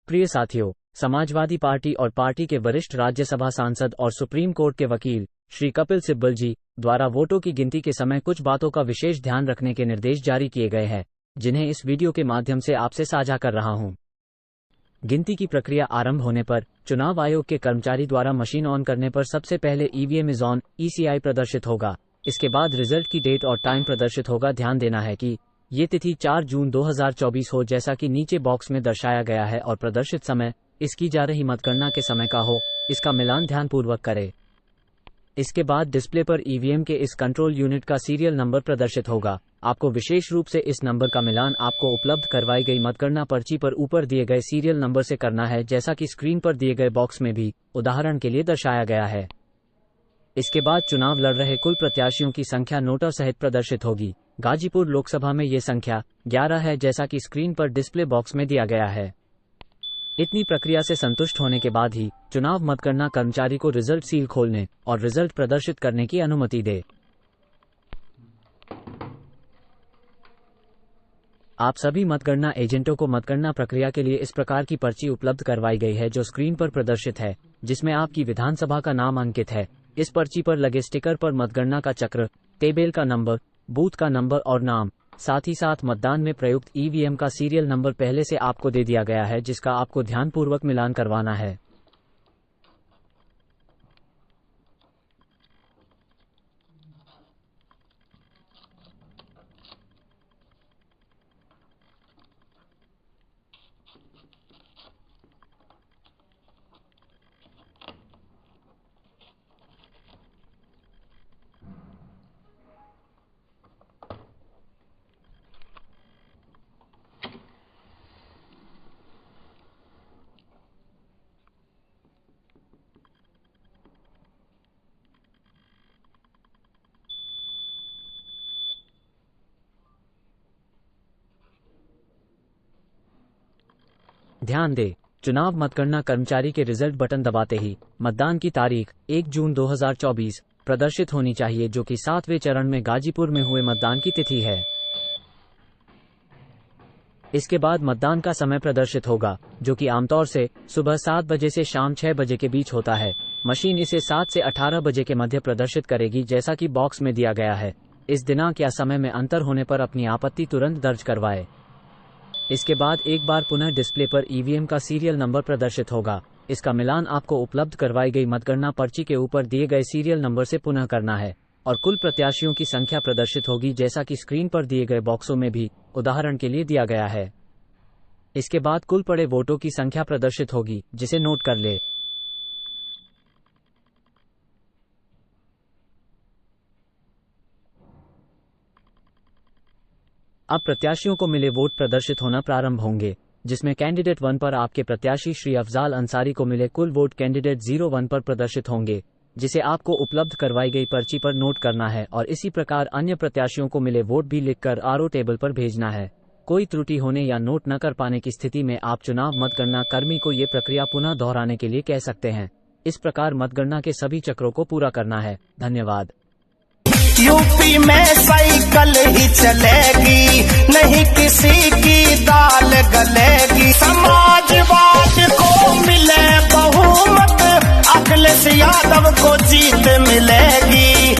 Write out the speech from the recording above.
प्रिय साथियों, समाजवादी पार्टी और पार्टी के वरिष्ठ राज्यसभा सांसद और सुप्रीम कोर्ट के वकील श्री कपिल सिब्बल जी द्वारा वोटों की गिनती के समय कुछ बातों का विशेष ध्यान रखने के निर्देश जारी किए गए हैं, जिन्हें इस वीडियो के माध्यम से आपसे साझा कर रहा हूं। गिनती की प्रक्रिया आरंभ होने पर चुनाव आयोग के कर्मचारी द्वारा मशीन ऑन करने पर सबसे पहले ईवीएम इज ऑन ECI प्रदर्शित होगा। इसके बाद रिजल्ट की डेट और टाइम प्रदर्शित होगा। ध्यान देना है कि ये तिथि 4 जून 2024 हो, जैसा कि नीचे बॉक्स में दर्शाया गया है, और प्रदर्शित समय इसकी जा रही मतगणना के समय का हो। इसका मिलान ध्यानपूर्वक करें। इसके बाद डिस्प्ले पर ईवीएम के इस कंट्रोल यूनिट का सीरियल नंबर प्रदर्शित होगा। आपको विशेष रूप से इस नंबर का मिलान आपको उपलब्ध करवाई गई मतगणना पर्ची पर ऊपर दिए गए सीरियल नंबर से करना है, जैसा कि स्क्रीन पर दिए गए बॉक्स में भी उदाहरण के लिए दर्शाया गया है। इसके बाद चुनाव लड़ रहे कुल प्रत्याशियों की संख्या नोटा सहित प्रदर्शित होगी। गाजीपुर लोकसभा में ये संख्या 11 है, जैसा कि स्क्रीन पर डिस्प्ले बॉक्स में दिया गया है। इतनी प्रक्रिया से संतुष्ट होने के बाद ही चुनाव मतगणना कर्मचारी को रिजल्ट सील खोलने और रिजल्ट प्रदर्शित करने की अनुमति दे। आप सभी मतगणना एजेंटों को मतगणना प्रक्रिया के लिए इस प्रकार की पर्ची उपलब्ध करवाई गई है, जो स्क्रीन पर प्रदर्शित है, जिसमें आपकी विधानसभा का नाम अंकित है। इस पर्ची पर लगे स्टिकर पर मतगणना का चक्र, टेबल का नंबर, बूथ का नंबर और नाम, साथ ही साथ मतदान में प्रयुक्त ईवीएम का सीरियल नंबर पहले से आपको दे दिया गया है, जिसका आपको ध्यानपूर्वक मिलान करवाना है। ध्यान दें, चुनाव मतगणना कर्मचारी के रिजल्ट बटन दबाते ही मतदान की तारीख 1 जून 2024 प्रदर्शित होनी चाहिए, जो कि 7वें चरण में गाजीपुर में हुए मतदान की तिथि है। इसके बाद मतदान का समय प्रदर्शित होगा, जो कि आमतौर से सुबह 7 बजे से शाम 6 बजे के बीच होता है। मशीन इसे 7 से 18 बजे के मध्य प्रदर्शित करेगी, जैसा कि बॉक्स में दिया गया है। इस दिनांक या समय में अंतर होने पर अपनी आपत्ति तुरंत दर्ज करवाएं। इसके बाद एक बार पुनः डिस्प्ले पर ईवीएम का सीरियल नंबर प्रदर्शित होगा। इसका मिलान आपको उपलब्ध करवाई गई मतगणना पर्ची के ऊपर दिए गए सीरियल नंबर से पुनः करना है, और कुल प्रत्याशियों की संख्या प्रदर्शित होगी, जैसा कि स्क्रीन पर दिए गए बॉक्सों में भी उदाहरण के लिए दिया गया है। इसके बाद कुल पड़े वोटों की संख्या प्रदर्शित होगी, जिसे नोट कर ले। अब प्रत्याशियों को मिले वोट प्रदर्शित होना प्रारंभ होंगे, जिसमें कैंडिडेट 1 पर आपके प्रत्याशी श्री अफजाल अंसारी को मिले कुल वोट कैंडिडेट 01 पर प्रदर्शित होंगे, जिसे आपको उपलब्ध करवाई गई पर्ची पर नोट करना है, और इसी प्रकार अन्य प्रत्याशियों को मिले वोट भी लिखकर RO टेबल पर भेजना है। कोई त्रुटि होने या नोट न कर पाने की स्थिति में आप चुनाव मतगणना कर्मी को ये प्रक्रिया पुनः दोहराने के लिए कह सकते हैं। इस प्रकार मतगणना के सभी चक्रों को पूरा करना है। धन्यवाद। यूपी में साइकिल ही चलेगी, नहीं किसी की दाल गलेगी। समाजवाद को मिले बहुमत, अखिलेश यादव को जीत मिलेगी।